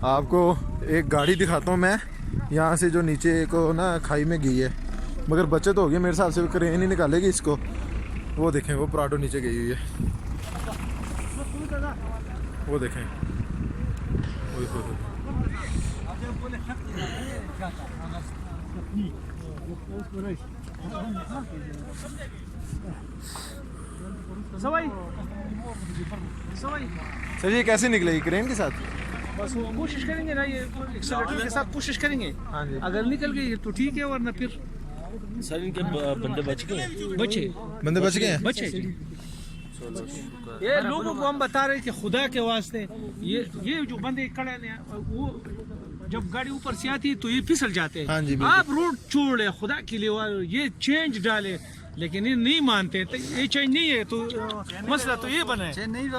आपको एक गाड़ी दिखाता हूँ मैं, यहाँ से जो नीचे को ना खाई में गई है, मगर बचत हो गई मेरे हिसाब से, क्रेन ही निकालेगी इसको। वो देखें वो प्राडो नीचे गई हुई है, वो देखें। सर ये कैसे निकलेगी क्रेन के साथ? बस वो कोशिश करेंगे ना, ये एक्सेलेरेटर के साथ कोशिश करेंगे। हाँ जी। अगर निकल गई तो ठीक है, वरना फिर सर इनके बंदे बच गए, बंदे बच गए हैं। बचे। ये लोगों को हम बता रहे हैं कि खुदा के वास्ते ये जो बंदे खड़े हैं, वो जब गाड़ी ऊपर से आती है तो ये फिसल जाते हैं। हाँ जी, आप रोड छोड़े खुदा के लिए, ये चेंज डाले, लेकिन ये नहीं मानते। तो ये चेंज नहीं है तो मसला तो ये बना है।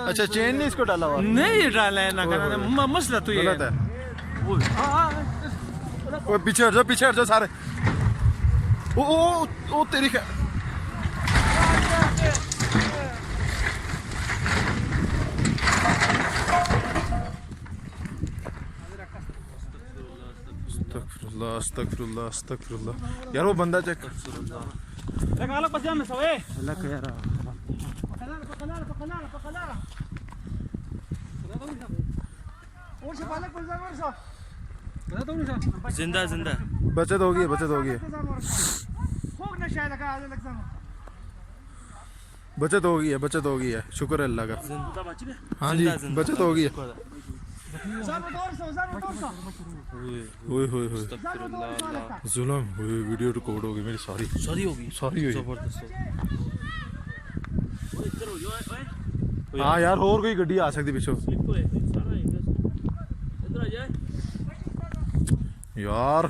अच्छा चेन नहीं इसको डाला हुआ? नहीं डाला है ना, करना मसला तो ये गलत है। है। वो पीछे हट जाओ सारे। ओ तेरी क्या अस्तगफिरुल्लाह। यार वो बंदा चेक कर। जिंदा बचत होगी। बचत होगी है, शुक्र है अल्लाह का। हाँ जी बचत होगी है। जुल्म हुई, वीडियो रिकॉर्ड होगी मेरी सारी होगी। हाँ यार और कोई गड्डी आ सकती पिछो यार।